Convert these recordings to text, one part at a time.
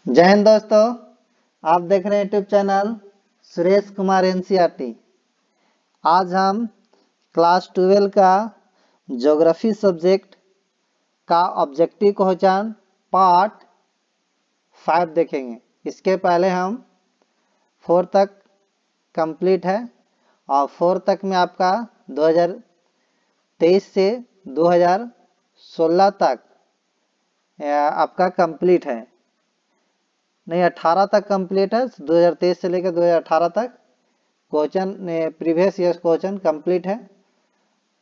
जय हिंद दोस्तों, आप देख रहे हैं YouTube channel Suresh Kumar NCERT. आज हम क्लास 12 का ज्योग्राफी सब्जेक्ट का ऑब्जेक्टिव क्वेश्चन पार्ट 5 देखेंगे। इसके पहले हम 4 तक कंप्लीट है और 4 तक में आपका 2023 से 2016 तक आपका कंप्लीट है, नहीं 18 तक कंप्लीट है। 2023 से लेकर 2018 तक question previous year question complete है।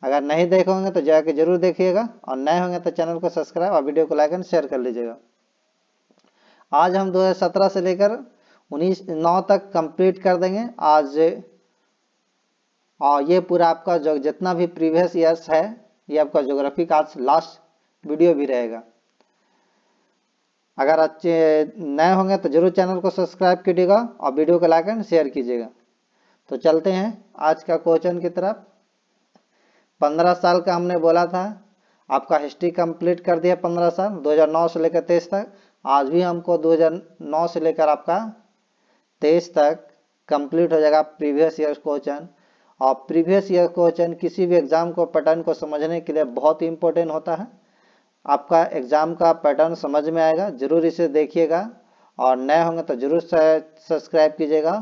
अगर नहीं देखे होंगे तो जाके जरूर देखिएगा और नए होंगे तो चैनल को सब्सक्राइब और वीडियो को लाइक एंड शेयर कर लीजिएगा। आज हम 2017 से लेकर 9 तक कंप्लीट कर देंगे आज। और ये पूरा आपका जो जितना भी प्रीवियस ईयर्स है ये आपका ज्योग्राफी का आज लास्ट वीडियो भी रहेगा। अगर अच्छे नए होंगे तो जरूर चैनल को सब्सक्राइब कीजिएगा और वीडियो को लाइक एंड शेयर कीजिएगा। तो चलते हैं आज का क्वेश्चन की तरफ। 15 साल का हमने बोला था, आपका हिस्ट्री कंप्लीट कर दिया 15 साल 2009 से लेकर 23 तक। आज भी हमको 2009 से लेकर आपका 23 तक कंप्लीट हो जाएगा प्रीवियस ईयर क्वेश्चन। और प्रीवियस ईयर क्वेश्चन किसी भी एग्जाम को पैटर्न को समझने के लिए बहुत ही इंपॉर्टेंट होता है। आपका एग्जाम का पैटर्न समझ में आएगा, जरूर इसे देखिएगा और नए होंगे तो जरूर सब्सक्राइब कीजिएगा।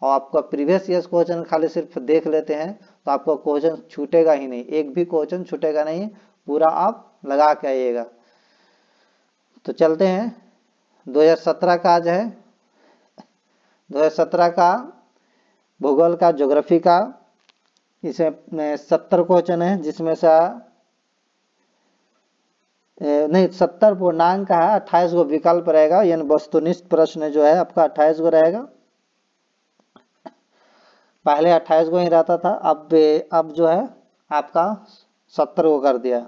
और आपका प्रीवियस ईयर क्वेश्चन खाली सिर्फ देख लेते हैं तो आपको क्वेश्चन छूटेगा ही नहीं, एक भी क्वेश्चन छूटेगा नहीं, पूरा आप लगा के आइएगा। तो चलते हैं 2017 का आज है 2017 का भूगोल का ज्योग्राफी का। इसमें 70 क्वेश्चन है, जिसमें से नहीं 70 पूर्णांक का है, 28 गो विकल्प रहेगा, यानी वस्तुनिष्ठ प्रश्न जो है आपका 28 गो रहेगा। पहले 28 गो ही रहता था, अब जो है आपका 70 गो कर दिया।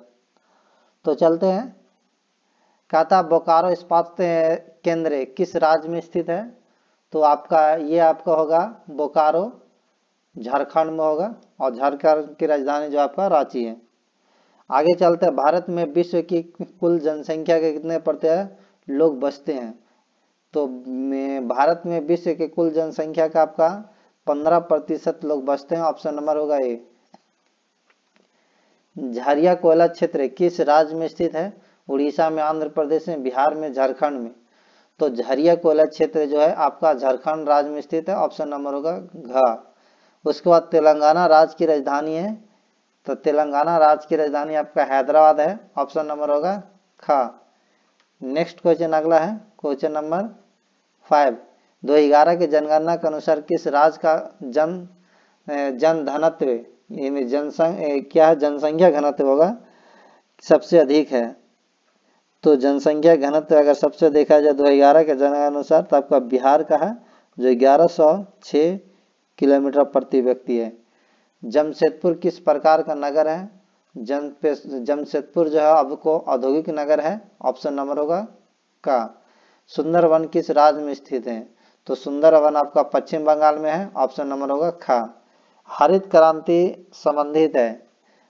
तो चलते हैं। कहता बोकारो इस्पात केंद्र किस राज्य में स्थित है? तो आपका ये आपका होगा बोकारो, झारखंड में होगा और झारखंड की राजधानी जो आपका रांची है। आगे चलते हैं। भारत में विश्व की कुल जनसंख्या के कितने प्रतिशत लोग बसते हैं? तो भारत में विश्व के कुल जनसंख्या का आपका 15% लोग बसते हैं। ऑप्शन नंबर होगा ए। झारिया कोयला क्षेत्र किस राज्य में स्थित है? उड़ीसा में, आंध्र प्रदेश में, बिहार में, झारखंड में। तो झारिया कोयला क्षेत्र जो है आपका झारखंड राज्य में स्थित है। ऑप्शन नंबर होगा घ। उसके बाद तेलंगाना राज्य की राजधानी है, तो तेलंगाना राज्य की राजधानी आपका हैदराबाद है। ऑप्शन नंबर होगा ख। नेक्स्ट क्वेश्चन अगला है क्वेश्चन नंबर 5। 2011 की जनगणना के अनुसार किस राज्य का जन घनत्व क्या है, जनसंख्या घनत्व होगा सबसे अधिक है? तो जनसंख्या घनत्व अगर सबसे देखा जाए 2011 के जनगणना अनुसार तो आपका बिहार का है, जो 1106 किलोमीटर प्रति व्यक्ति है। जमशेदपुर किस प्रकार का नगर है? जमशेदपुर जो है आपको औद्योगिक नगर है। ऑप्शन नंबर होगा का। सुंदरवन किस राज्य में स्थित है? तो सुंदरवन आपका पश्चिम बंगाल में है। ऑप्शन नंबर होगा खा। हरित क्रांति संबंधित है,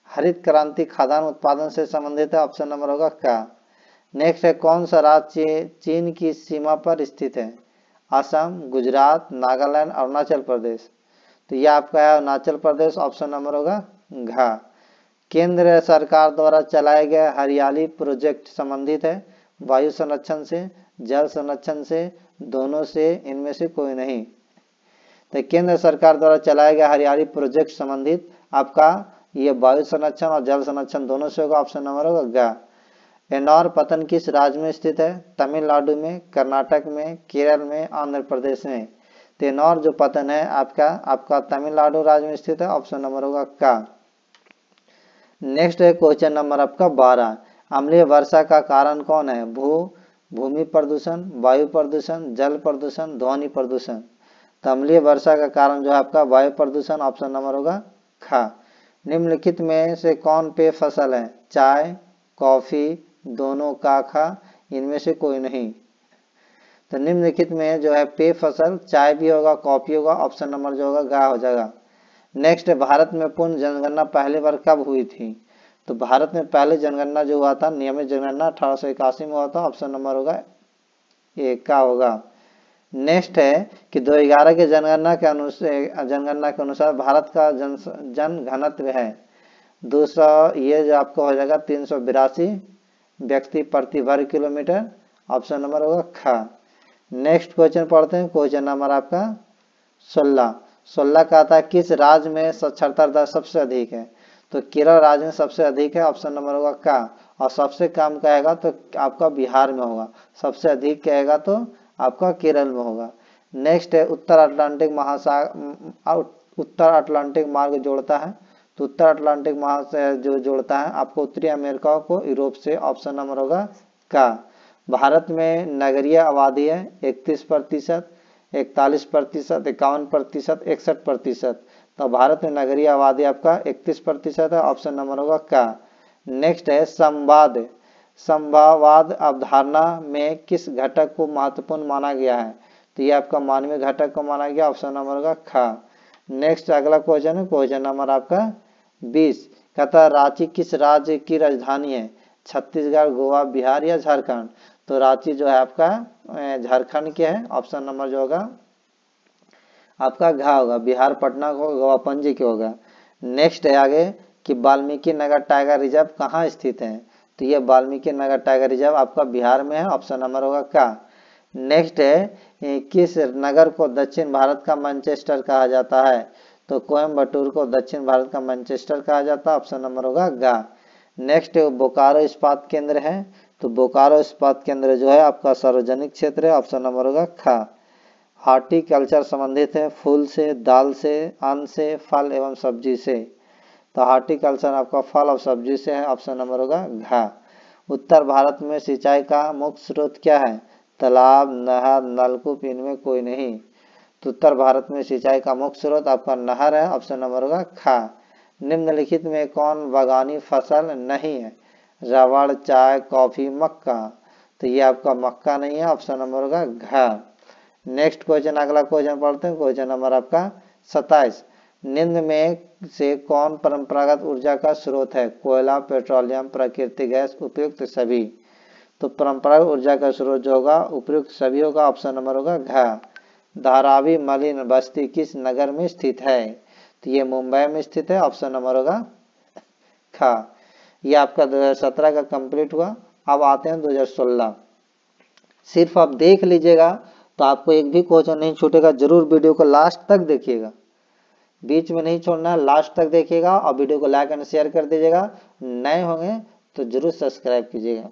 हरित क्रांति खाद्यान्न उत्पादन से संबंधित है। ऑप्शन नंबर होगा का। नेक्स्ट है कौन सा राज्य चीन की सीमा पर स्थित है? असम, गुजरात, नागालैंड, अरुणाचल प्रदेश। तो यह आपका है अरुणाचल प्रदेश। ऑप्शन नंबर होगा घा। केंद्र सरकार द्वारा चलाए गए हरियाली प्रोजेक्ट संबंधित है वायु संरक्षण से, जल संरक्षण से, दोनों से, इनमें से कोई नहीं। तो केंद्र सरकार द्वारा चलाए गए हरियाली प्रोजेक्ट संबंधित आपका ये वायु संरक्षण और जल संरक्षण दोनों से होगा। ऑप्शन नंबर होगा गा। एनौर पतन किस राज्य में स्थित है? तमिलनाडु में, कर्नाटक में, केरल में, आंध्र प्रदेश में। तेनौर जो पतन है आपका तमिलनाडु राज्य में स्थित है। ऑप्शन नंबर होगा का। नेक्स्ट है क्वेश्चन नंबर आपका 12। अम्लीय वर्षा का कारण कौन है? भूमि प्रदूषण, वायु प्रदूषण, जल प्रदूषण, ध्वनि प्रदूषण। तो अम्लीय वर्षा का कारण जो है आपका वायु प्रदूषण। ऑप्शन नंबर होगा खा। निम्नलिखित में से कौन पेय फसल है? चाय, कॉफी, दोनों का खा, इनमें से कोई नहीं। तो निम्नलिखित में जो है पेय फसल चाय भी होगा, कॉफी होगा। ऑप्शन नंबर जो होगा गा हो जाएगा। नेक्स्ट है भारत में पूर्ण जनगणना पहली बार कब हुई थी? तो भारत में पहले जनगणना जो हुआ था, नियमित जनगणना 1881 में हुआ था। ऑप्शन नंबर होगा ए का होगा। नेक्स्ट है कि 2011 के जनगणना के अनुसार भारत का जन घनत्व है 200, ये जो आपका हो जाएगा 382 व्यक्ति प्रति वर्ग किलोमीटर, ऑप्शन नंबर होगा ख। नेक्स्ट क्वेश्चन पढ़ते हैं, क्वेश्चन नंबर आपका 16 कहता है किस राज्य में साक्षरता दर सबसे अधिक है, तो केरल राज्य में सबसे अधिक है, ऑप्शन नंबर होगा का। और सबसे कम कहेगा तो आपका बिहार में होगा, सबसे अधिक कहेगा तो आपका केरल में होगा। नेक्स्ट है उत्तर अटलांटिक मार्ग जोड़ता है, तो उत्तर अटलांटिक महासागर जो जोड़ता है आपको उत्तरी अमेरिका को यूरोप से, ऑप्शन नंबर होगा का। भारत में नगरीय आबादी है 31%, 41%, 51%, 61%, तो भारत में नगरीय आबादी आपका 31% है, ऑप्शन नंबर होगा का। नेक्स्ट है संभाववाद अवधारणा में किस घटक को महत्वपूर्ण माना गया है, तो ये आपका मानवीय घटक को माना गया, ऑप्शन नंबर होगा ख। नेक्स्ट अगला क्वेश्चन है, क्वेश्चन नंबर आपका 20 कहता है रांची किस राज्य की राजधानी है, छत्तीसगढ़, गोवा, बिहार या झारखंड, तो रांची जो है आपका झारखंड के है, ऑप्शन नंबर जो होगा आपका घ होगा। बिहार पटना को, गोवा पणजी के होगा। नेक्स्ट है आगे कि वाल्मीकि नगर टाइगर रिजर्व कहाँ स्थित है, तो ये वाल्मीकि नगर टाइगर रिजर्व आपका बिहार में है, ऑप्शन नंबर होगा का। नेक्स्ट है किस नगर को दक्षिण भारत का मैनचेस्टर कहा जाता है, तो कोयम्बटूर को दक्षिण भारत का मैनचेस्टर कहा जाता है, ऑप्शन नंबर होगा गा। नेक्स्ट बोकारो इस्पात केंद्र है, तो बोकारो इस्पात केंद्र जो है आपका सार्वजनिक क्षेत्र है, ऑप्शन नंबर होगा खा। हार्टिकल्चर संबंधित है फूल से, दाल से, अन्न से, फल एवं सब्जी से, तो हार्टिकल्चर आपका फल और सब्जी से है, ऑप्शन नंबर होगा घा। उत्तर भारत में सिंचाई का मुख्य स्रोत क्या है, तालाब, नहर, नलकूप, इनमें कोई नहीं, तो उत्तर भारत में सिंचाई का मुख्य स्रोत आपका नहर है, ऑप्शन नंबर होगा खा। निम्नलिखित में कौन बागानी फसल नहीं है, रबड़, चाय, कॉफी, मक्का, तो ये आपका मक्का नहीं है, ऑप्शन नंबर होगा घ। नेक्स्ट क्वेश्चन अगला क्वेश्चन पढ़ते हैं, क्वेश्चन नंबर आपका 27 निम्न में से कौन परंपरागत ऊर्जा का स्रोत है, कोयला, पेट्रोलियम, प्राकृतिक गैस, उपयुक्त सभी, तो परंपरागत ऊर्जा का स्रोत जो होगा उपयुक्त सभी होगा, ऑप्शन नंबर होगा घ। धारावी मलिन बस्ती किस नगर में स्थित है, तो ये मुंबई में स्थित है, ऑप्शन नंबर होगा खा। ये आपका 2017 का कंप्लीट हुआ। अब आते हैं 2016, सिर्फ आप देख लीजिएगा तो आपको एक भी क्वेश्चन नहीं छूटेगा, जरूर वीडियो को लास्ट तक देखिएगा, बीच में नहीं छोड़ना है, लास्ट तक देखिएगा और वीडियो को लाइक एंड शेयर कर दीजिएगा, नए होंगे तो जरूर सब्सक्राइब कीजिएगा।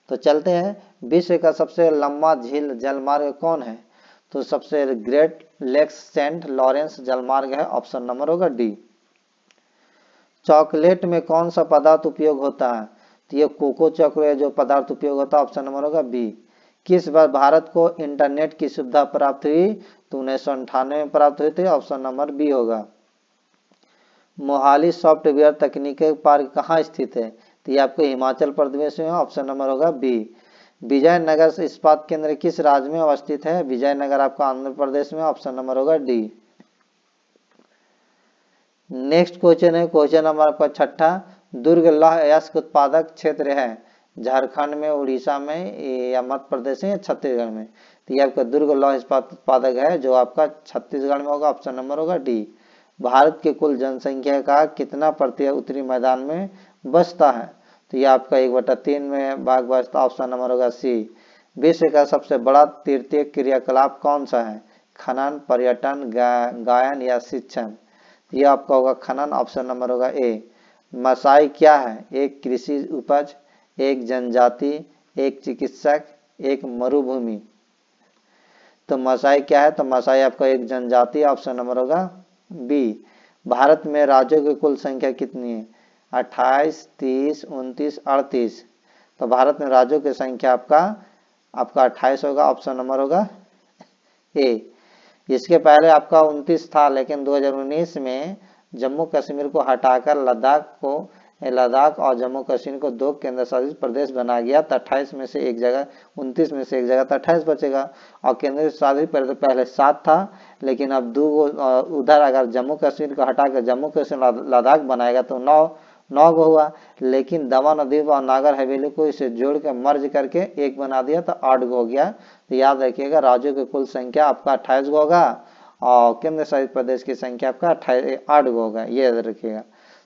तो चलते हैं, विश्व का सबसे लंबा झील जलमार्ग कौन है, तो सबसे ग्रेट लेक्स सेंट लॉरेंस जलमार्ग है, ऑप्शन नंबर होगा डी। चॉकलेट में कौन सा पदार्थ उपयोग होता है, तो ये कोको चॉकलेट जो पदार्थ उपयोग होता है, ऑप्शन नंबर होगा बी। किस बार भारत को इंटरनेट की सुविधा प्राप्त हुई, तो 1998 में प्राप्त हुई थी, ऑप्शन नंबर बी होगा। मोहाली सॉफ्टवेयर तकनीकी पार्क कहाँ स्थित है, तो ये आपको हिमाचल प्रदेश में, ऑप्शन नंबर होगा बी। विजयनगर इस्पात केंद्र किस राज्य में अवस्थित है, विजयनगर आपका आंध्र प्रदेश में, ऑप्शन नंबर होगा डी। नेक्स्ट क्वेश्चन है, क्वेश्चन नंबर आपका 6 दुर्ग लौह अयस्क उत्पादक क्षेत्र है, झारखंड में, उड़ीसा में या मध्य प्रदेश में या छत्तीसगढ़ में, तो ये आपका दुर्ग लौह इस्पात उत्पादक है जो आपका छत्तीसगढ़ में होगा, ऑप्शन नंबर होगा डी। भारत के कुल जनसंख्या का कितना प्रतिशत उत्तरी मैदान में बसता है, तो ये आपका 1/3 में भाग बसता, ऑप्शन नंबर होगा सी। विश्व का सबसे बड़ा तीर्थीय क्रियाकलाप कौन सा है, खनन, पर्यटन, गायन या शिक्षण, यह आपका होगा खनन, ऑप्शन नंबर होगा ए। मसाई क्या है, एक कृषि उपज, एक जनजाति, एक चिकित्सक, एक मरुभूमि, तो मसाई क्या है, तो मसाई आपका एक जनजाति, ऑप्शन नंबर होगा बी। भारत में राज्यों की कुल संख्या कितनी है, 28, 30, 29, 38, तो भारत में राज्यों की संख्या आपका 28 होगा, ऑप्शन नंबर होगा ए। इसके पहले आपका 29 था, लेकिन 2019 में जम्मू कश्मीर को हटाकर लद्दाख और जम्मू कश्मीर को 2 केंद्र शासित प्रदेश बनाया गया, तो 28 में से एक जगह, 29 में से एक जगह, तो 28 बचेगा। और केंद्र शासित प्रदेश पहले 7 था, लेकिन अब 2 उधर अगर जम्मू कश्मीर को हटाकर जम्मू कश्मीर लद्दाख बनाएगा तो 9 गो हुआ, लेकिन दमन और दीव और नागर हवेली को इसे जोड़ के मर्ज करके एक बना दिया तो 8 गो हो गया। तो याद रखिएगा राज्यों की कुल संख्या आपका 28 गो होगा और केंद्र शासित प्रदेश की संख्या आपका 8 गो होगा, ये याद रखिएगा।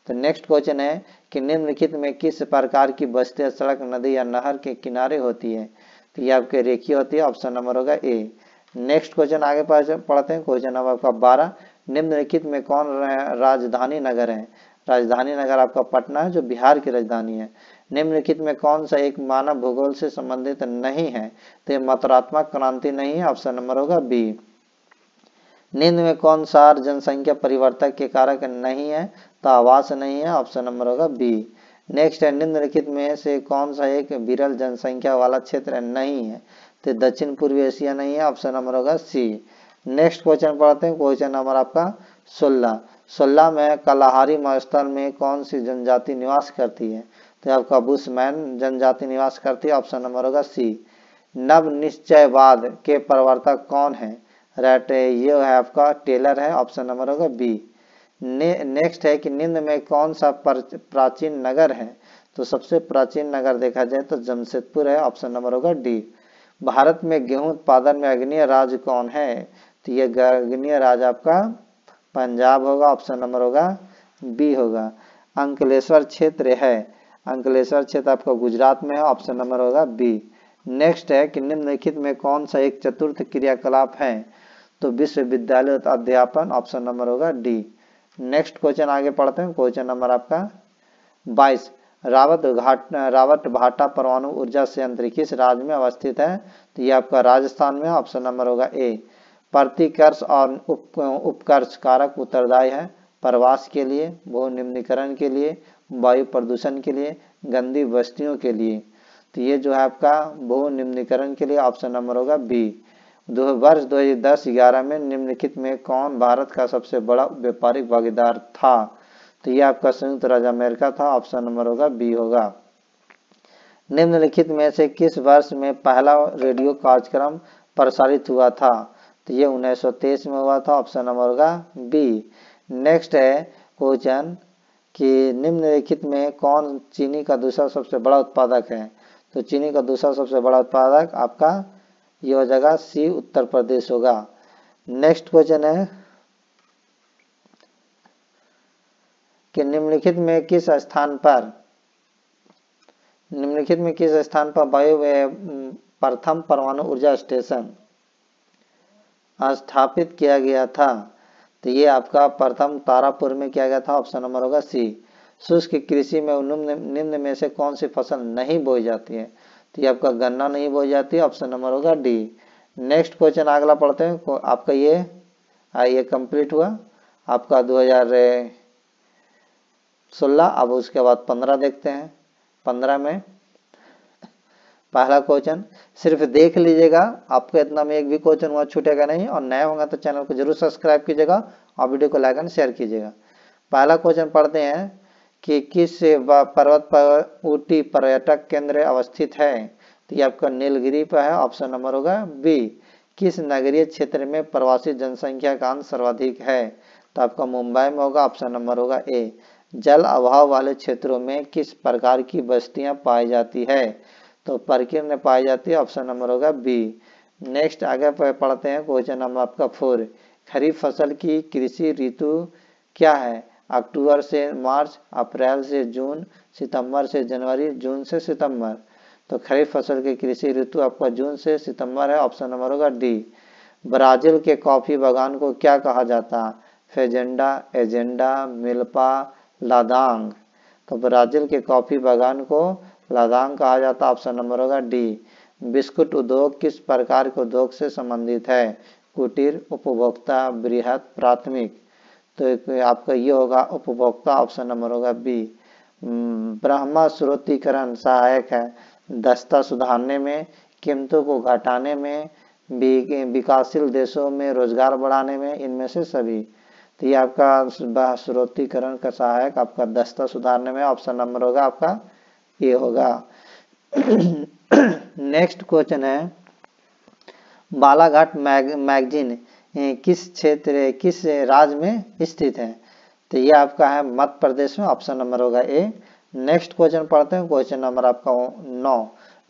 तो नेक्स्ट क्वेश्चन है कि निम्नलिखित में किस प्रकार की बस्तियां सड़क, नदी या नहर के किनारे होती है? तो ये आपके रेखीय होती है, ऑप्शन नंबर होगा ए। नेक्स्ट क्वेश्चन आगे पढ़ते हैं, क्वेश्चन नंबर आपका 12, निम्नलिखित में कौन राजधानी नगर है? राजधानी नगर आपका पटना है जो बिहार की राजधानी है। निम्नलिखित में कौन सा एक मानव भूगोल से संबंधित नहीं है? तो ये मात्रात्मक क्रांति नहीं है, ऑप्शन नंबर होगा बी। निम्न में कौन सा जनसंख्या परिवर्तक के कारक नहीं है? तो आवास नहीं है, ऑप्शन नंबर होगा बी। नेक्स्ट है निम्नलिखित में से कौन सा एक विरल जनसंख्या वाला क्षेत्र नहीं है? तो दक्षिण पूर्वी एशिया नहीं है, ऑप्शन नंबर होगा सी। नेक्स्ट क्वेश्चन पढ़ते हैं, क्वेश्चन नंबर आपका 16। 16 में कलाहारी मरुस्थल में कौन सी जनजाति निवास करती है? तो आपका बुशमैन जनजाति निवास करती है, ऑप्शन नंबर होगा सी। नव निश्चयवाद के प्रवर्तक कौन है? राइट, ये है आपका टेलर है, ऑप्शन नंबर होगा बी। नेक्स्ट है कि निम्न में कौन सा प्राचीन नगर है? तो सबसे प्राचीन नगर देखा जाए तो जमशेदपुर है, ऑप्शन नंबर होगा डी। भारत में गेहूं उत्पादन में अग्रणीय राज्य कौन है? तो ये अग्रणीय राज्य आपका पंजाब होगा, ऑप्शन नंबर होगा बी होगा। अंकलेश्वर क्षेत्र है, अंकलेश्वर क्षेत्र आपका गुजरात में है, ऑप्शन नंबर होगा बी। नेक्स्ट है कि निम्नलिखित में कौन सा एक चतुर्थ क्रियाकलाप है? तो विश्वविद्यालय अध्यापन, ऑप्शन नंबर होगा डी। नेक्स्ट क्वेश्चन आगे पढ़ते हैं, क्वेश्चन नंबर आपका 22, रावत भाटा परमाणु ऊर्जा संयंत्र किस राज्य में अवस्थित है? तो ये आपका राजस्थान में, ऑप्शन नंबर होगा ए। प्रतिकर्ष और उपकर्ष कारक उत्तरदायी है प्रवास के लिए, भू निम्नीकरण के लिए, वायु प्रदूषण के लिए, गंदी बस्तियों के लिए। तो ये जो है आपका भू निम्नीकरण के लिए, ऑप्शन नंबर होगा बी। वर्ष 2010-11 में निम्नलिखित में कौन भारत का सबसे बड़ा व्यापारिक भागीदार था? तो ये आपका संयुक्त राज्य अमेरिका था, ऑप्शन नंबर होगा बी होगा। निम्नलिखित में से किस वर्ष में पहला रेडियो कार्यक्रम प्रसारित हुआ था? तो ये 1923 में हुआ था, ऑप्शन नंबर होगा बी। नेक्स्ट है क्वेश्चन कि निम्नलिखित में कौन चीनी का दूसरा सबसे बड़ा उत्पादक है? तो चीनी का दूसरा सबसे बड़ा उत्पादक आपका ये हो जाएगा सी, उत्तर प्रदेश होगा। नेक्स्ट क्वेश्चन है कि निम्नलिखित में किस स्थान पर वायु प्रथम परमाणु ऊर्जा स्टेशन स्थापित किया गया था? तो ये आपका प्रथम तारापुर में किया गया था, ऑप्शन नंबर होगा सी। शुष्क कृषि में निम्न में से कौन सी फसल नहीं बोई जाती है? तो ये आपका गन्ना नहीं बोई जाती है, ऑप्शन नंबर होगा डी। नेक्स्ट क्वेश्चन अगला पढ़ते हैं, आपका ये कंप्लीट हुआ आपका 2016। अब उसके बाद 15 देखते हैं। 15 में पहला क्वेश्चन सिर्फ देख लीजिएगा, आपको इतना में एक भी क्वेश्चन हुआ छूटेगा नहीं, और नया होगा तो चैनल को जरूर सब्सक्राइब कीजिएगा और वीडियो को लाइक एंड शेयर कीजिएगा। पहला क्वेश्चन पढ़ते हैं कि किस पर्वत पर ऊटी पर्यटक केंद्र अवस्थित है? तो ये आपका नीलगिरी पर है, ऑप्शन नंबर होगा बी। किस नगरीय क्षेत्र में प्रवासी जनसंख्या का अंश सर्वाधिक है? तो आपका मुंबई में होगा, ऑप्शन नंबर होगा ए। जल अभाव वाले क्षेत्रों में किस प्रकार की बस्तियां पाई जाती है? तो प्रकीर्ण पाई जाती है, ऑप्शन नंबर होगा बी। नेक्स्ट आगे पढ़ते हैं, क्वेश्चन नंबर आपका 4, खरीफ फसल की कृषि ऋतु क्या है? अक्टूबर से मार्च, अप्रैल से जून, सितंबर से जनवरी, जून से सितंबर। तो खरीफ फसल की कृषि ऋतु आपका जून से सितंबर है, ऑप्शन नंबर होगा डी। ब्राजील के कॉफी बागान को क्या कहा जाता है? फेजेंडा, एजेंडा, मिल्पा, लादांग। तो ब्राजील के कॉफी बागान को लादांग कहा जाता है, ऑप्शन नंबर होगा डी। बिस्कुट उद्योग किस प्रकार के उद्योग से संबंधित है? कुटीर, उपभोक्ता, बृहत, प्राथमिक। तो आपका ये होगा उपभोक्ता, ऑप्शन नंबर होगा बी। ब्रह्मा स्रोतीकरण सहायक है दस्ता सुधारने में, कीमतों को घटाने में, विकासशील देशों में रोजगार बढ़ाने में, इनमें से सभी। तो ये आपका स्रोतीकरण का सहायक आपका दस्ता सुधारने में, ऑप्शन नंबर होगा आपका ये होगा। नेक्स्ट क्वेश्चन है बालाघाट मैगजीन किस राज्य में स्थित है? तो ये आपका है मध्य प्रदेश में, ऑप्शन नंबर होगा ए। नेक्स्ट क्वेश्चन पढ़ते हैं, क्वेश्चन नंबर आपका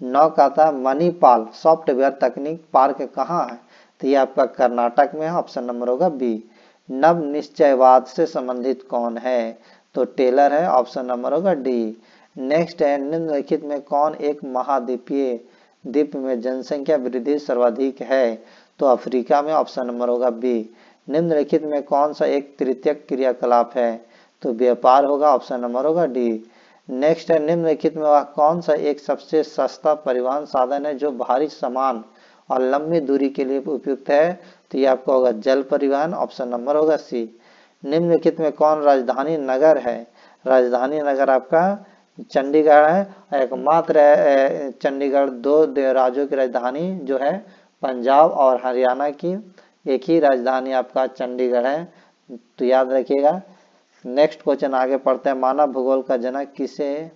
9 का था मणिपाल सॉफ्टवेयर तकनीक पार्क कहाँ है? तो ये आपका कर्नाटक में है, ऑप्शन नंबर होगा बी। नव निश्चयवाद से संबंधित कौन है? तो टेलर है, ऑप्शन नंबर होगा डी। नेक्स्ट है निम्नलिखित में कौन एक महाद्वीपीय द्वीप में जनसंख्या वृद्धि सर्वाधिक है? तो अफ्रीका में, ऑप्शन नंबर होगा बी। निम्नलिखित में कौन सा एक तृतीयक क्रियाकलाप है? तो व्यापार होगा, ऑप्शन नंबर होगा डी। नेक्स्ट है निम्नलिखित में वह कौन सा एक सबसे सस्ता परिवहन साधन है जो भारी सामान और लंबी दूरी के लिए उपयुक्त है? तो ये आपका होगा जल परिवहन, ऑप्शन नंबर होगा सी। निम्नलिखित में कौन राजधानी नगर है? राजधानी नगर आपका चंडीगढ़ है। एकमात्र चंडीगढ़ दो राज्यों की राजधानी जो है पंजाब और हरियाणा की, एक ही राजधानी आपका चंडीगढ़ है, तो याद रखिएगा। नेक्स्ट क्वेश्चन आगे पढ़ते हैं, मानव भूगोल का जनक किसे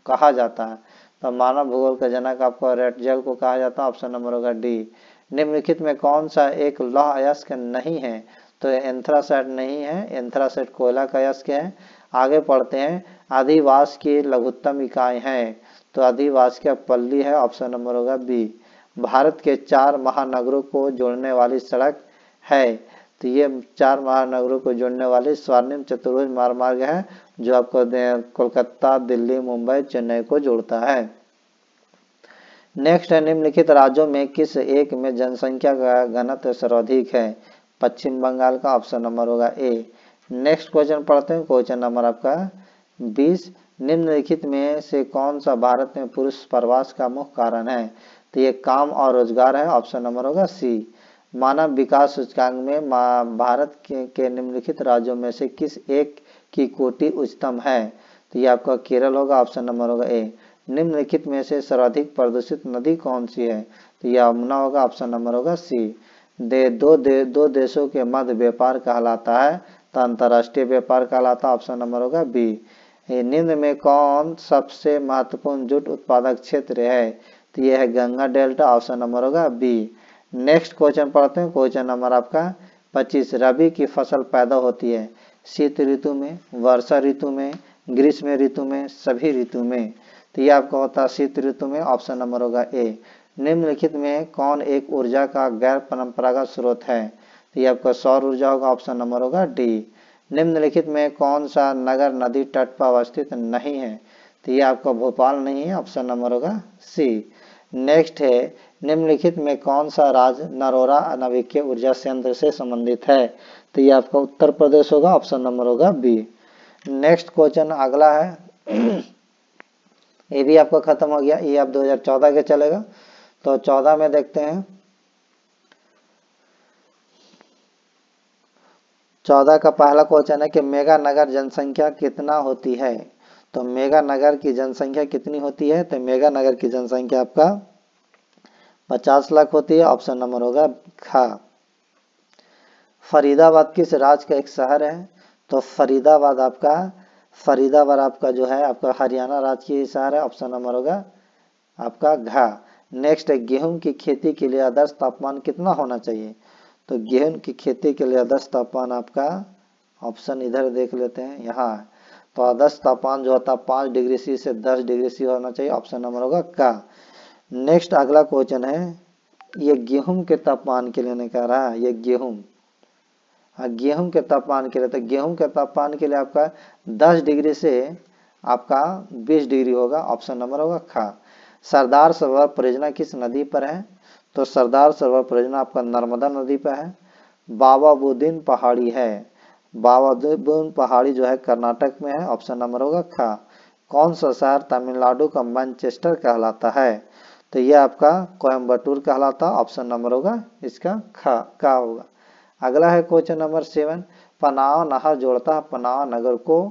कहा जाता है? तो मानव भूगोल का जनक आपको रेटजल को कहा जाता है, ऑप्शन नंबर होगा डी। निम्नलिखित में कौन सा एक लौह अयस्क नहीं है? तो एंथ्रासाइट नहीं है, एंथ्रासाइट कोयला का अयस्क है। आगे पढ़ते हैं, अधिवास की लघुत्तम इकाई है? तो अधिवास का पल्ली है, ऑप्शन नंबर होगा बी। भारत के 4 महानगरों को जोड़ने वाली सड़क है? तो ये 4 महानगरों को जोड़ने वाली स्वर्णिम चतुर्भुज मार्ग है जो आपको कोलकाता, दिल्ली, मुंबई, चेन्नई को जोड़ता है। नेक्स्ट है निम्नलिखित राज्यों में किस एक में जनसंख्या का घनत्व सर्वाधिक है? पश्चिम बंगाल का, ऑप्शन नंबर होगा ए। नेक्स्ट क्वेश्चन पढ़ते हैं, क्वेश्चन नंबर आपका 20, निम्नलिखित में से कौन सा भारत में पुरुष प्रवास का मुख्य कारण है? तो ये काम और रोजगार है, ऑप्शन नंबर होगा सी। मानव विकास सूचकांक में भारत के निम्नलिखित राज्यों में से किस एक की कोटि उच्चतम है? तो ये आपका केरल होगा, ऑप्शन नंबर होगा ए। निम्नलिखित में से सर्वाधिक प्रदूषित नदी कौन सी है? तो यह यमुना होगा, ऑप्शन नंबर होगा सी। दो देशों के मध्य व्यापार कहलाता है? तो अंतर्राष्ट्रीय व्यापार कहलाता है, ऑप्शन नंबर होगा बी। निम्न में कौन सबसे महत्वपूर्ण जूट उत्पादक क्षेत्र है? तो यह है गंगा डेल्टा, ऑप्शन नंबर होगा बी। नेक्स्ट क्वेश्चन पढ़ते हैं, क्वेश्चन नंबर आपका 25, रबी की फसल पैदा होती है शीत ऋतु में, वर्षा ऋतु में, ग्रीष्म ऋतु में, सभी ऋतु में? तो ये आपका होता है शीत ऋतु में, ऑप्शन नंबर होगा ए। निम्नलिखित में कौन एक ऊर्जा का गैर परंपरागत स्रोत है? तो ये आपका सौर ऊर्जा होगा, ऑप्शन नंबर होगा डी। निम्नलिखित में कौन सा नगर नदी तट पर अवस्थित नहीं है? तो ये आपका भोपाल नहीं है, ऑप्शन नंबर होगा सी। नेक्स्ट है निम्नलिखित में कौन सा राज्य नरोरा नवीकरणीय ऊर्जा संयंत्र से संबंधित है? तो ये आपका उत्तर प्रदेश होगा, ऑप्शन नंबर होगा बी। नेक्स्ट क्वेश्चन अगला है ये भी आपका खत्म हो गया, ये आप 2014 के चलेगा। तो 14 में देखते हैं, 14 का पहला क्वेश्चन है कि मेगा नगर जनसंख्या कितना होती है? तो मेगा नगर की जनसंख्या कितनी होती है? तो मेगा नगर की जनसंख्या आपका 50 लाख होती है, ऑप्शन नंबर होगा खा। फरीदाबाद किस राज्य का एक शहर है? तो फरीदाबाद आपका जो है आपका हरियाणा राज्य की शहर है, ऑप्शन नंबर होगा आपका घा। नेक्स्ट है गेहूं की खेती के लिए आदर्श तापमान कितना होना चाहिए? तो गेहूं की खेती के लिए आदर्श तापमान आपका ऑप्शन इधर देख लेते हैं, यहाँ। तो आदर्श तापमान जो होता है 5 डिग्री सी से 10 डिग्री सी होना चाहिए, ऑप्शन नंबर होगा का। नेक्स्ट अगला क्वेश्चन है, ये गेहूं के तापमान के लिए नहीं कह रहा है, ये गेहूं के तापमान के लिए, तो गेहूं के तापमान के लिए आपका 10 डिग्री से आपका 20 डिग्री होगा, ऑप्शन नंबर होगा खा। सरदार सरोवर परियोजना किस नदी पर है? तो सरदार सरोवर परियोजना आपका नर्मदा नदी पर है। बाबाबुदीन पहाड़ी है, बाबाबुदीन पहाड़ी जो है कर्नाटक में है, ऑप्शन नंबर होगा खा। कौन सा शहर तमिलनाडु का मैनचेस्टर कहलाता है? तो ये आपका कोयम्बटूर कहलाता, ऑप्शन नंबर होगा इसका का होगा। अगला है क्वेश्चन नंबर 7, पनावा नहर जोड़ता है पनावा नगर को,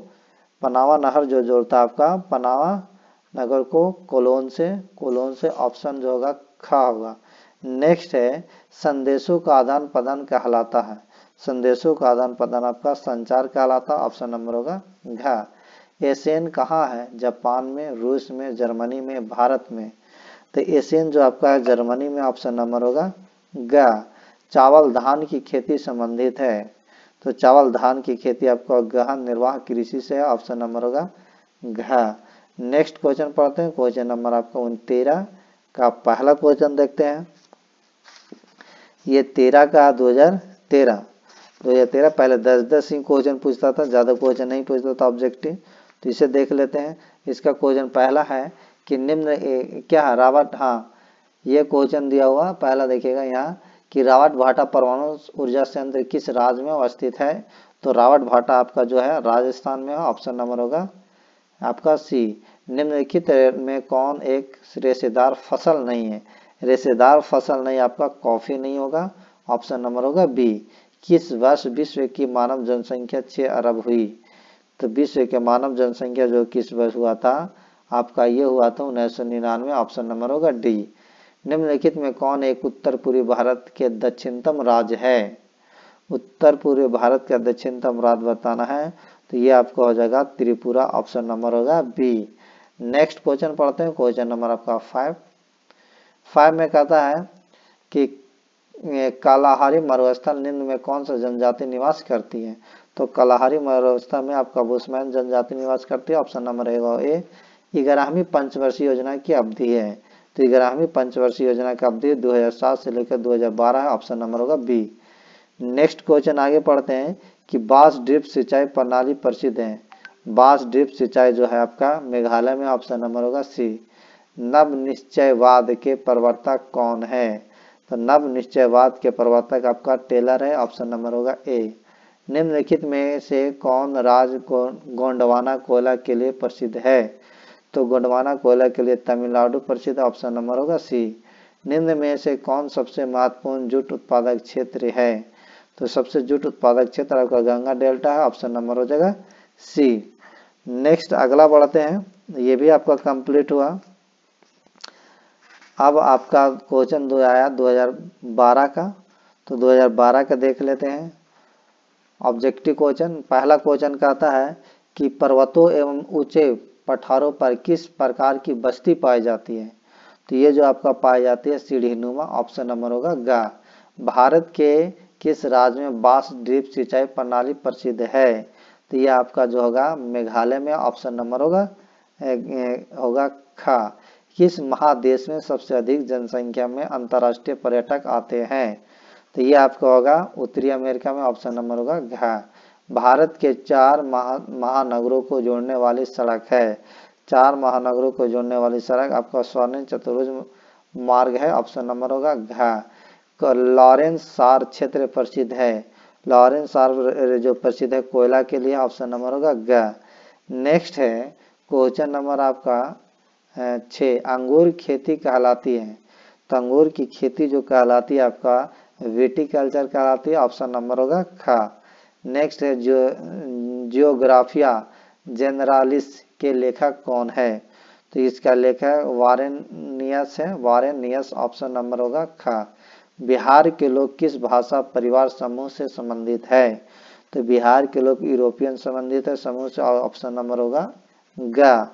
पनावा नहर जो जोड़ता है आपका पनावा नगर को कोलोन से, ऑप्शन जो होगा खा होगा। नेक्स्ट है संदेशों का आदान प्रदान कहलाता है? संदेशों का आदान प्रदान आपका संचार कहलाता, ऑप्शन नंबर होगा घा। एशियन कहाँ है? जापान में, रूस में, जर्मनी में, भारत में? तो एशियन जो आपका है जर्मनी में, ऑप्शन नंबर होगा गा। चावल धान की खेती संबंधित है? तो चावल धान की खेती आपका गहन निर्वाह कृषि से है, ऑप्शन नंबर होगा घ। नेक्स्ट क्वेश्चन पढ़ते हैं, क्वेश्चन नंबर आपका 13 का पहला क्वेश्चन देखते हैं। ये 13 का 2013 पहले 10-10 ही क्वेश्चन पूछता था, ज़्यादा क्वेश्चन नहीं पूछता था ऑब्जेक्टिव। तो इसे देख लेते हैं। इसका क्वेश्चन पहला है कि निम्न क्या रावत, हाँ ये क्वेश्चन दिया हुआ पहला देखिएगा यहाँ कि रावत भाटा परमाणु ऊर्जा संयंत्र किस राज्य में अवस्थित है। तो रावत भाटा आपका जो है राजस्थान में है, ऑप्शन नंबर होगा आपका सी। निम्नलिखित में कौन एक रेशेदार फसल नहीं है। रेशेदार फसल नहीं आपका कॉफी नहीं होगा, ऑप्शन नंबर होगा बी। किस वर्ष विश्व की मानव जनसंख्या 6 अरब हुई। तो विश्व के मानव जनसंख्या जो किस वर्ष हुआ था आपका, ये हुआ था 1999, ऑप्शन नंबर होगा डी। निम्नलिखित में कौन एक उत्तर पूर्वी भारत के दक्षिणतम राज्य है। उत्तर पूर्वी भारत का दक्षिणतम राज्य बताना है, तो ये आपका हो जाएगा त्रिपुरा, ऑप्शन नंबर होगा बी। नेक्स्ट क्वेश्चन पढ़ते हैं, क्वेश्चन नंबर आपका 5 में कहता है कि कालाहारी मरुस्थल निम्न में कौन सा जनजाति निवास करती है। तो कालाहारी मरुस्थल में आपका बुशमैन जनजाति निवास करती है, ऑप्शन नंबर होगा ए। 11वीं पंचवर्षीय योजना की अवधि है। तो 11वीं पंचवर्षीय योजना की अवधि 2007 से लेकर 2012 है, ऑप्शन नंबर होगा बी। नेक्स्ट क्वेश्चन आगे पढ़ते हैं कि बांस ड्रिप सिंचाई प्रणाली प्रसिद्ध है। बांस ड्रिप सिंचाई जो है आपका मेघालय में, ऑप्शन नंबर होगा सी। नव निश्चयवाद के प्रवर्तक कौन है। तो नव निश्चयवाद के प्रवर्तक आपका टेलर है, ऑप्शन नंबर होगा ए। निम्नलिखित में से कौन राज्य गोंडवाना कोयला के लिए प्रसिद्ध है। तो गोंडवाना कोयला के लिए तमिलनाडु प्रसिद्ध, ऑप्शन नंबर होगा सी। निम्न में से कौन सबसे महत्वपूर्ण जूट उत्पादक क्षेत्र है। तो सबसे जूट उत्पादक क्षेत्र आपका गंगा डेल्टा है, ऑप्शन नंबर हो जाएगा सी। नेक्स्ट अगला बढ़ते हैं, ये भी आपका कंप्लीट हुआ। अब आपका क्वेश्चन दो आया 2012 का, तो 2012 का देख लेते हैं ऑब्जेक्टिव क्वेश्चन। पहला क्वेश्चन कहता है कि पर्वतों एवं ऊंचे पठारों पर किस प्रकार की बस्ती पाई जाती है। तो ये जो आपका पाई जाती है सीढ़ीनुमा, ऑप्शन नंबर होगा गा। भारत के किस राज्य में बांस ड्रिप सिंचाई प्रणाली प्रसिद्ध है। तो ये आपका जो होगा मेघालय में, ऑप्शन नंबर होगा खा। किस महादेश में सबसे अधिक जनसंख्या में अंतर्राष्ट्रीय पर्यटक आते हैं। तो ये आपका होगा उत्तरी अमेरिका में, ऑप्शन नंबर होगा घा। भारत के 4 महानगरों को जोड़ने वाली सड़क है। 4 महानगरों को जोड़ने वाली सड़क आपका स्वर्णिम चतुर्भुज मार्ग है, ऑप्शन नंबर होगा घा। लॉरेंस सार क्षेत्र प्रसिद्ध है। लॉरेंस सार जो प्रसिद्ध है कोयला के लिए, ऑप्शन नंबर होगा ग। नेक्स्ट है क्वेश्चन नंबर आपका 6, अंगूर खेती कहलाती है। तो अंगूर की खेती जो कहलाती है आपका विटिकल्चर कहलाती है, ऑप्शन नंबर होगा खा। नेक्स्ट है जियोग्राफिया जेनरालिस के लेखक कौन है। तो इसका लेखक वारेनियस है, वारेनियस, ऑप्शन नंबर होगा खा। बिहार के लोग किस भाषा परिवार समूह से संबंधित है। तो बिहार के लोग यूरोपियन संबंधित है समूह से, ऑप्शन नंबर होगा ग।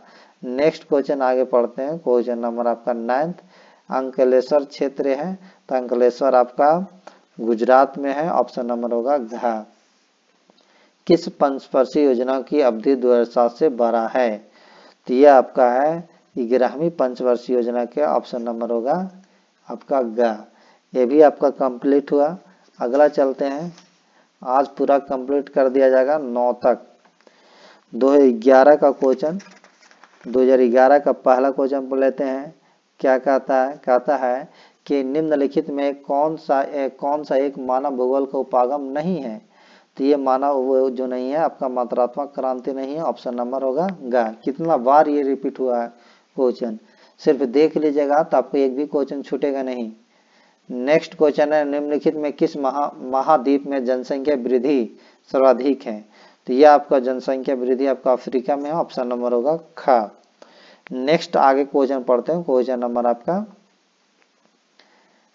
नेक्स्ट क्वेश्चन आगे पढ़ते हैं, क्वेश्चन नंबर आपका 9, अंकलेश्वर क्षेत्र है। तो अंकलेश्वर आपका गुजरात में है, ऑप्शन नंबर होगा घ। किस पंचवर्षीय योजना की अवधि 2007 से 12 है। तो यह आपका है 11वीं पंचवर्षीय योजना के, ऑप्शन नंबर होगा आपका ग। ये भी आपका कंप्लीट हुआ। अगला चलते हैं, आज पूरा कंप्लीट कर दिया जाएगा 9 तक। 2011 का क्वेश्चन, 2011 का पहला क्वेश्चन पढ़ लेते हैं। क्या कहता है कि निम्नलिखित में कौन सा एक मानव भूगोल का उपागम नहीं है। तो ये मानव वो जो नहीं है आपका मात्रात्मक क्रांति नहीं है, ऑप्शन नंबर होगा ग। कितना बार ये रिपीट हुआ है क्वेश्चन, सिर्फ देख लीजिएगा तो आपको एक भी क्वेश्चन छूटेगा नहीं। नेक्स्ट क्वेश्चन है, निम्नलिखित में किस महाद्वीप में जनसंख्या वृद्धि सर्वाधिक है। तो यह आपका जनसंख्या वृद्धि आपका अफ्रीका में है, ऑप्शन नंबर होगा खा। नेक्स्ट आगे क्वेश्चन पढ़ते हैं, क्वेश्चन नंबर आपका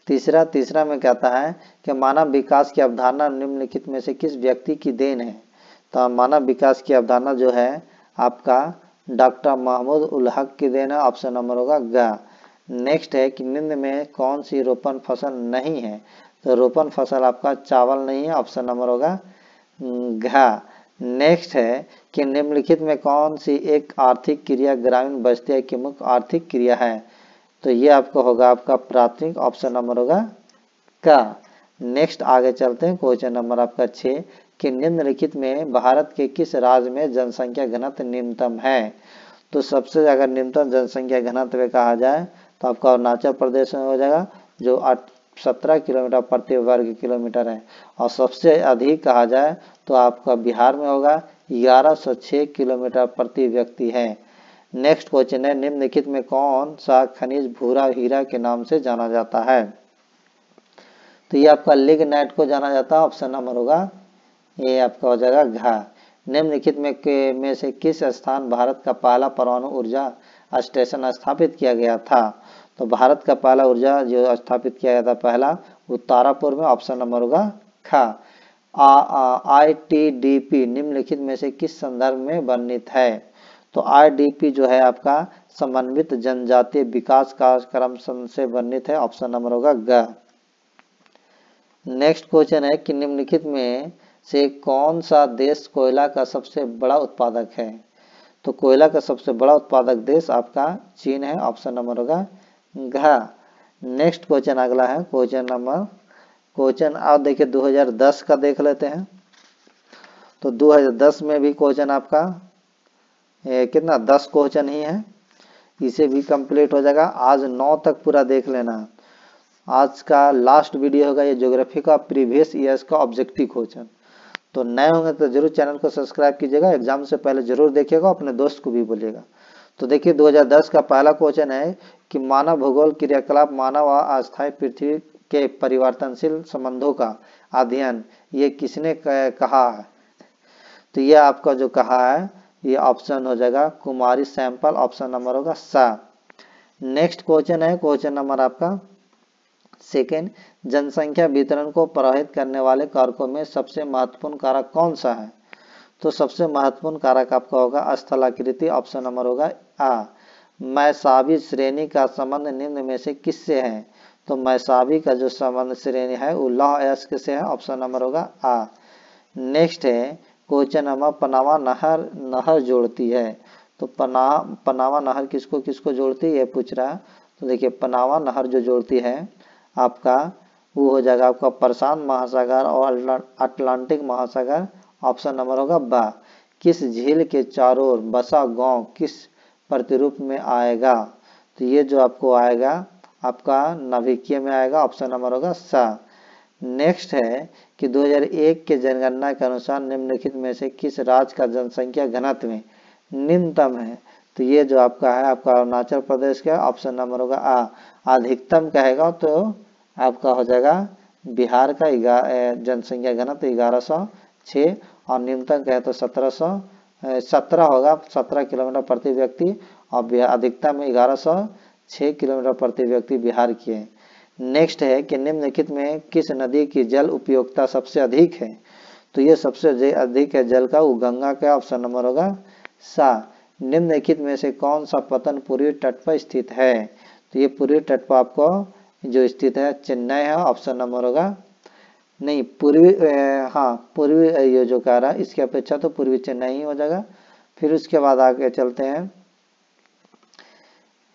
तीसरा में कहता है कि मानव विकास की अवधारणा निम्नलिखित में से किस व्यक्ति की देन है। तो मानव विकास की अवधारणा जो है आपका डॉक्टर महमूद उल हक की देन है, ऑप्शन नंबर होगा ग। नेक्स्ट है कि निम्न में कौन सी रोपण फसल नहीं है। तो रोपण फसल आपका चावल नहीं है, ऑप्शन नंबर होगा घा। नेक्स्ट है कि निम्नलिखित में कौन सी एक आर्थिक क्रिया ग्रामीण बस्तियों की मुख्य आर्थिक क्रिया है? तो ये आपको होगा आपका प्राथमिक, ऑप्शन नंबर होगा का। नेक्स्ट आगे चलते हैं, क्वेश्चन नंबर आपका 6 कि निम्नलिखित में भारत के किस राज्य में जनसंख्या घनत्व न्यूनतम है? तो सबसे अगर न्यूनतम जनसंख्या घनत्व कहा जाए तो आपका अरुणाचल प्रदेश में हो जाएगा, जो 17 किलोमीटर प्रति वर्ग किलोमीटर है। और सबसे अधिक कहा जाए तो आपका बिहार में होगा, 1106 किलोमीटर प्रति व्यक्ति है। नेक्स्ट क्वेश्चन है, निम्नलिखित में कौन सा खनिज भूरा हीरा के नाम से जाना जाता है? तो ये आपका लिग्नाइट को जाना जाता है, ऑप्शन नंबर होगा ये आपका हो जाएगा घा। निम्नलिखित में से किस स्थान भारत का पहला परमाणु ऊर्जा स्टेशन स्थापित किया गया था? तो भारत का पहला ऊर्जा जो स्थापित किया गया था पहला, वो तारापुर में, ऑप्शन नंबर होगा खा। ITDP निम्नलिखित में से किस संदर्भ में वर्णित है? तो IDP जो है आपका समन्वित जनजातीय विकास कार्यक्रम से वर्णित है, ऑप्शन नंबर होगा ग। नेक्स्ट क्वेश्चन है कि निम्नलिखित में से कौन सा देश कोयला का सबसे बड़ा उत्पादक है? तो कोयला का सबसे बड़ा उत्पादक देश आपका चीन है, ऑप्शन नंबर होगा घा। नेक्स्ट क्वेश्चन अगला है, क्वेश्चन आप देखिए 2010 का देख लेते हैं। तो 2010 में भी क्वेश्चन आपका कितना 10 क्वेश्चन ही है, इसे भी कंप्लीट हो जाएगा। आज 9 तक पूरा देख लेना। आज का लास्ट वीडियो होगा ये ज्योग्राफी का प्रीवियस ईयर्स का ऑब्जेक्टिव क्वेश्चन। तो नए होंगे तो जरूर चैनल को सब्सक्राइब कीजिएगा, एग्जाम से पहले जरूर देखिएगा, अपने दोस्त को भी बोलिएगा। तो देखिए 2010 का पहला क्वेश्चन है कि मानव भूगोल क्रियाकलाप मानव व अस्थायी पृथ्वी के परिवर्तनशील संबंधों का अध्ययन ये किसने कहा है? तो ये आपका जो कहा है ये ऑप्शन हो जाएगा कुमारी सैंपल, ऑप्शन नंबर होगा सा। नेक्स्ट क्वेश्चन है, क्वेश्चन नंबर आपका सेकेंड, जनसंख्या वितरण को प्रभावित करने वाले कारकों में सबसे महत्वपूर्ण कारक कौन सा है? तो सबसे महत्वपूर्ण कारक आपका होगा स्थलाकृति, ऑप्शन नंबर होगा आ। मैसाबी श्रेणी का संबंध निम्न में से किससे है? तो मैसाबी का जो संबंध श्रेणी है वो लौह अयस्क से है, ऑप्शन नंबर होगा आ। नेक्स्ट है क्वेश्चन नंबर, पनामा नहर जोड़ती है। तो पनामा नहर किसको किसको जोड़ती है ये पूछ रहा है। तो देखिए पनामा नहर जो जोड़ती है आपका वो हो जाएगा आपका प्रशांत महासागर और अटलांटिक महासागर, ऑप्शन नंबर होगा बा। किस झील के चारों ओर बसा गांव किस प्रतिरूप में आएगा? तो ये जो आपको आएगा आपका नाभिकीय में आएगा, ऑप्शन नंबर होगा सा। नेक्स्ट है कि 2001 के जनगणना के अनुसार निम्नलिखित में से किस राज्य का जनसंख्या घनत्व में न्यूनतम है? तो ये जो आपका है आपका अरुणाचल प्रदेश का, ऑप्शन नंबर होगा आ। अधिकतम कहेगा तो आपका हो जाएगा बिहार का जनसंख्या घनत्व 1106 और न्यूनतम कहे तो 17 होगा, 17 किलोमीटर प्रति व्यक्ति, और अधिकतम में 1106 किलोमीटर प्रति व्यक्ति बिहार की है। नेक्स्ट है कि निम्नलिखित में किस नदी की जल उपयोगिता सबसे अधिक है? तो ये सबसे अधिक है जल का वो गंगा का, ऑप्शन नंबर होगा सा। निम्नलिखित में से कौन सा पतन पूर्वी तट पर स्थित है? तो ये पूर्वी तट पर आपको जो स्थित है चेन्नई है, ऑप्शन नंबर होगा नहीं पूर्वी, हाँ पूर्वी ये जो कह रहा है इसकी अपेक्षा तो पूर्वी चेन्नई ही हो जाएगा। फिर उसके बाद आगे चलते हैं,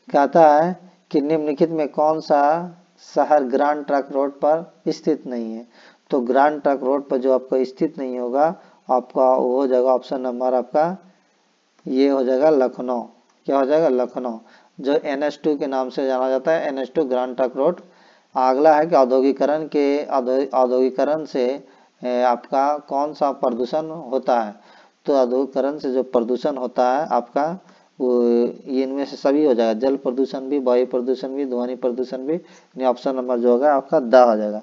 कहता है कि निम्नलिखित में कौन सा शहर ग्रांड ट्रंक रोड पर स्थित नहीं है? तो ग्रांड ट्रंक रोड पर जो आपको स्थित नहीं होगा आपका वो हो जाएगा ऑप्शन नंबर आपका ये हो जाएगा लखनऊ। क्या हो जाएगा? लखनऊ, जो NH2 के नाम से जाना जाता है, NH2 ग्रांड ट्रंक रोड। अगला है कि औद्योगिकरण से आपका कौन सा प्रदूषण होता है? तो औद्योगिकरण से जो प्रदूषण होता है आपका वो इनमें से सभी हो जाएगा, जल प्रदूषण भी, वायु प्रदूषण भी, ध्वनि प्रदूषण भी। ऑप्शन नंबर जो होगा आपका द हो जाएगा।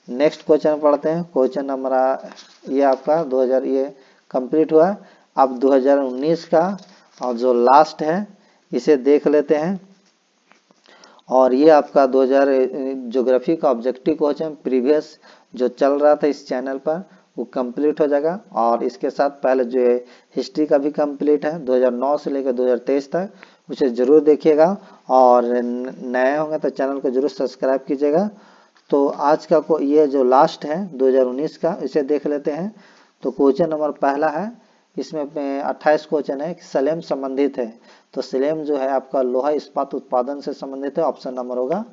नेक्स्ट क्वेश्चन पढ़ते हैं, क्वेश्चन नंबर ये आपका 2000 ये कंप्लीट हुआ। अब 2019 का और जो लास्ट है इसे देख लेते हैं। और ये आपका 2000 ज्योग्राफी का ऑब्जेक्टिव क्वेश्चन प्रीवियस जो चल रहा था इस चैनल पर वो कंप्लीट हो जाएगा। और इसके साथ पहले जो है हिस्ट्री का भी कंप्लीट है 2009 से लेकर 2023 तक, उसे जरूर देखिएगा। और नए होंगे तो चैनल को जरूर सब्सक्राइब कीजिएगा। तो आज का ये जो लास्ट है 2019 का इसे देख लेते हैं। तो क्वेश्चन नंबर पहला है, इसमें 28 क्वेश्चन है, सलेम संबंधित है, तो सलेम जो है आपका लोहा इस्पात उत्पादन से संबंधित है, ऑप्शन नंबर होगा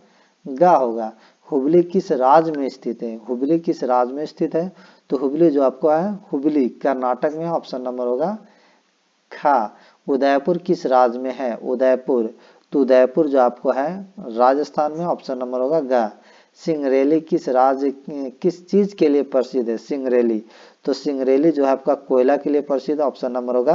गा होगा। हुबली किस राज्य में स्थित है, हुबली किस राज्य में स्थित है, तो हुबली जो आपको है हुबली कर्नाटक में, ऑप्शन नंबर होगा खा। उदयपुर किस राज्य में है, उदयपुर, तो उदयपुर जो आपको है राजस्थान में, ऑप्शन नंबर होगा गा। सिंगरेली किस राज्य किस चीज के लिए प्रसिद्ध है, सिंगरेली, तो सिंगरेली जो है आपका कोयला के लिए प्रसिद्ध है, ऑप्शन नंबर होगा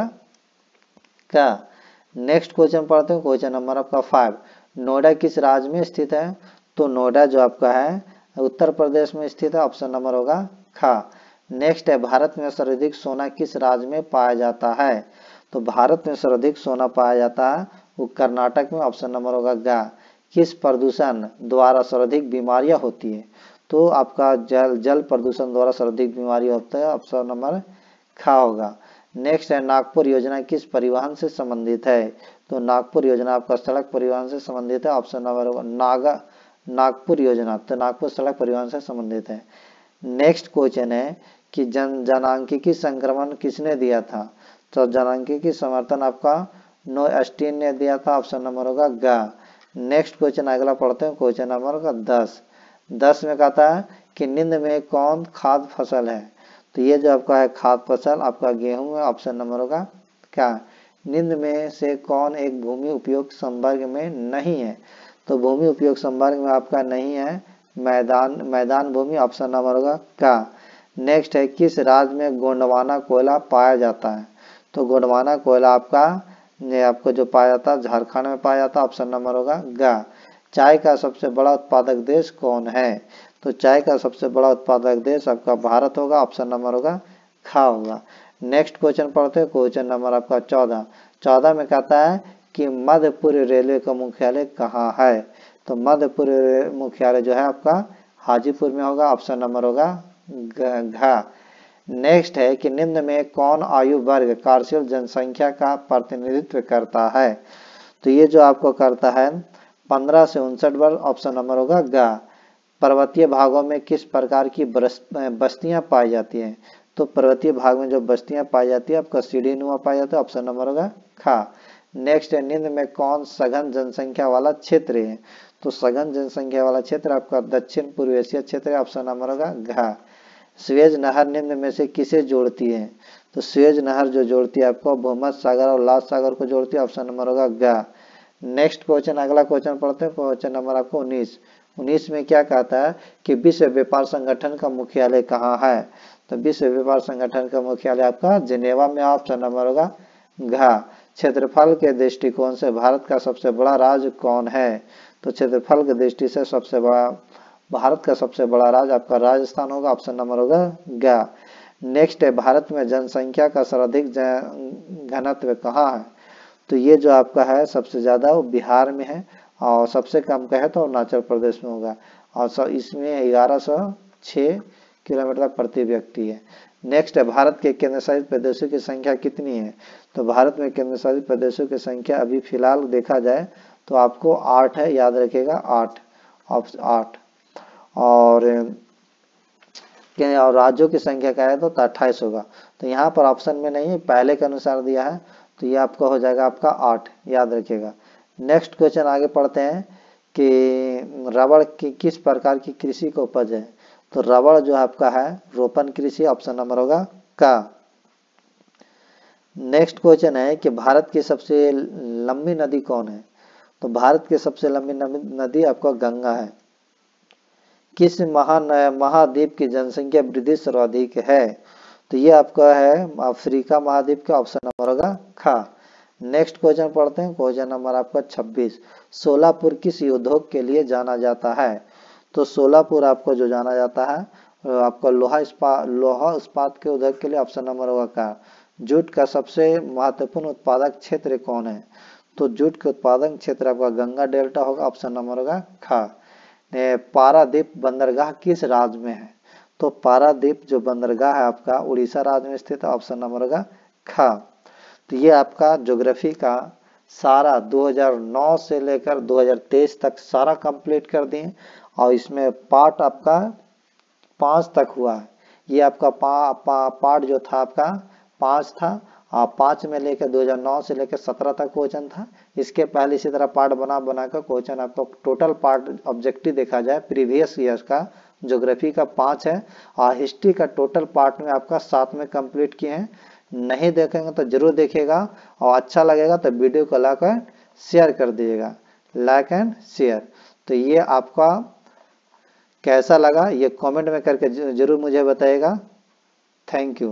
का। नेक्स्ट क्वेश्चन पढ़ते हैं, क्वेश्चन नंबर आपका 5, नोएडा किस राज्य में स्थित है, तो नोएडा जो आपका है उत्तर प्रदेश में स्थित है, ऑप्शन नंबर होगा खा। नेक्स्ट है, भारत में सर्वाधिक सोना किस राज्य में पाया जाता है, तो भारत में सर्वाधिक सोना पाया जाता है वो कर्नाटक में, ऑप्शन नंबर होगा गा। किस प्रदूषण द्वारा सर्वाधिक बीमारियां होती है, तो आपका जल प्रदूषण द्वारा सर्वाधिक बीमारी होता है, ऑप्शन नंबर खा होगा। नेक्स्ट है, नागपुर योजना किस परिवहन से संबंधित है, तो नागपुर योजना आपका सड़क परिवहन से संबंधित है, ऑप्शन नंबर होगा नागपुर योजना, तो नागपुर सड़क परिवहन से संबंधित है। नेक्स्ट क्वेश्चन है कि जनांकीय संक्रमण किसने दिया था, तो जनांकीय समर्थन आपका नो अस्टीन ने दिया था, ऑप्शन नंबर होगा गा। नेक्स्ट क्वेश्चन अगला पढ़ते हैं, क्वेश्चन नंबर होगा 10 में कहता है कि निम्न में कौन खाद्य फसल है, तो ये जो आपका है खाद्य फसल आपका गेहूं है, ऑप्शन नंबर होगा क्या। निम्न में से कौन एक भूमि उपयोग संवर्ग में नहीं है, तो भूमि उपयोग संवर्ग में आपका नहीं है मैदान भूमि, ऑप्शन नंबर होगा का। नेक्स्ट है, किस राज्य में गोंडवाना कोयला पाया जाता है, तो गोंडवाना कोयला आपको जो पाया जाता है झारखंड में पाया जाता है, ऑप्शन नंबर होगा गा। चाय का सबसे बड़ा उत्पादक देश कौन है, तो चाय का सबसे बड़ा उत्पादक देश आपका भारत होगा, ऑप्शन नंबर होगा खा होगा। नेक्स्ट क्वेश्चन पढ़ते हैं, क्वेश्चन नंबर आपका 14 में कहता है कि मध्यपूर्व रेलवे का मुख्यालय कहाँ है, तो मध्यपूर्व मुख्यालय जो है आपका हाजीपुर में होगा, ऑप्शन नंबर होगा घा। नेक्स्ट है कि निम्न में कौन आयु वर्ग कार्यशील जनसंख्या का प्रतिनिधित्व करता है, तो ये जो आपको करता है 15 से 59 वर्ष, ऑप्शन नंबर होगा गा। पर्वतीय भागों में किस प्रकार की बस्तियां पाई जाती हैं, तो पर्वतीय भाग में जो बस्तियां पाई जाती है आपका सीढ़ी नुमा पाई जाती है, ऑप्शन नंबर होगा खा। नेक्स्ट है, निम्न में कौन सघन जनसंख्या वाला क्षेत्र है, तो सघन जनसंख्या वाला क्षेत्र आपका दक्षिण पूर्व एशिया क्षेत्र है, ऑप्शन नंबर होगा घा। सुएज नहर निम्न में से किसे जोड़ती है, तो सुएज नहर जो जोड़ती है आपको भूमध्य सागर और लाल सागर को जोड़ती है, ऑप्शन नंबर होगा गा। नेक्स्ट क्वेश्चन अगला क्वेश्चन पढ़ते हैं, क्वेश्चन नंबर आपको 19 में क्या कहता है कि विश्व व्यापार संगठन का मुख्यालय कहाँ है, तो विश्व व्यापार संगठन का मुख्यालय आपका जिनेवा में, ऑप्शन नंबर होगा घा। क्षेत्रफल के दृष्टिकोण से भारत का सबसे बड़ा राज्य कौन है, तो क्षेत्रफल की दृष्टि से सबसे बड़ा भारत का सबसे बड़ा राज्य आपका राजस्थान होगा, ऑप्शन नंबर होगा गा। नेक्स्ट है, भारत में जनसंख्या का सर्वाधिक घनत्व कहाँ है, तो ये जो आपका है सबसे ज्यादा वो बिहार में है, और सबसे कम कहे तो अरुणाचल प्रदेश में होगा, और इसमें 1106 किलोमीटर प्रति व्यक्ति है। नेक्स्ट है, भारत के केंद्र शासित प्रदेशों की संख्या कितनी है, तो भारत में केंद्र शासित प्रदेशों की संख्या अभी फिलहाल देखा जाए तो आपको 8 है, याद रखिएगा 8 और राज्यों की संख्या क्या है तो 28 होगा, तो यहाँ पर ऑप्शन में नहीं है, पहले के अनुसार दिया है, तो ये आपका हो जाएगा आपका 8, याद रखिएगा। नेक्स्ट क्वेश्चन आगे पढ़ते हैं कि रबड़ की किस प्रकार की कृषि को उपज है, तो रबड़ जो आपका है रोपण कृषि, ऑप्शन नंबर होगा का। नेक्स्ट क्वेश्चन है कि भारत की सबसे लंबी नदी कौन है, तो भारत की सबसे लंबी नदी आपका गंगा है। किस महाद्वीप की जनसंख्या वृद्धि सर्वाधिक है, तो ये आपका है अफ्रीका महाद्वीप का, ऑप्शन नंबर होगा खा। नेक्स्ट क्वेश्चन पढ़ते हैं, क्वेश्चन नंबर आपका 26, सोलापुर किस उद्योग के लिए जाना जाता है, तो सोलापुर आपको जो जाना जाता है आपका लोहा इस्पात के उद्योग के लिए, ऑप्शन नंबर होगा का। जूट का सबसे महत्वपूर्ण उत्पादक क्षेत्र कौन है, तो जूट के उत्पादन क्षेत्र आपका गंगा डेल्टा होगा, ऑप्शन नंबर होगा खा। पारादीप बंदरगाह किस राज्य में है, तो पारादीप जो बंदरगाह है आपका उड़ीसा राज्य में स्थित है, ऑप्शन नंबर होगा खा। तो ये आपका ज्योग्राफी का सारा 2009 से लेकर 2023 तक सारा कंप्लीट कर दिए, और इसमें पार्ट आपका 5 तक हुआ है, ये आपका पार्ट जो था आपका 5 था, 5 में लेकर 2009 से लेकर 17 तक क्वेश्चन था। इसके पहले इसी तरह पार्ट बना कर क्वेश्चन आपको टोटल पार्ट ऑब्जेक्टिव देखा जाए प्रीवियस ईयर का ज्योग्राफी का 5 है और हिस्ट्री का टोटल पार्ट में आपका 7 में कंप्लीट किए हैं। नहीं देखेंगे तो जरूर देखिएगा और अच्छा लगेगा तो वीडियो को लाकर शेयर कर दिएगा, लाइक एंड शेयर। तो ये आपका कैसा लगा ये कमेंट में करके जरूर मुझे बताइएगा। Thank you.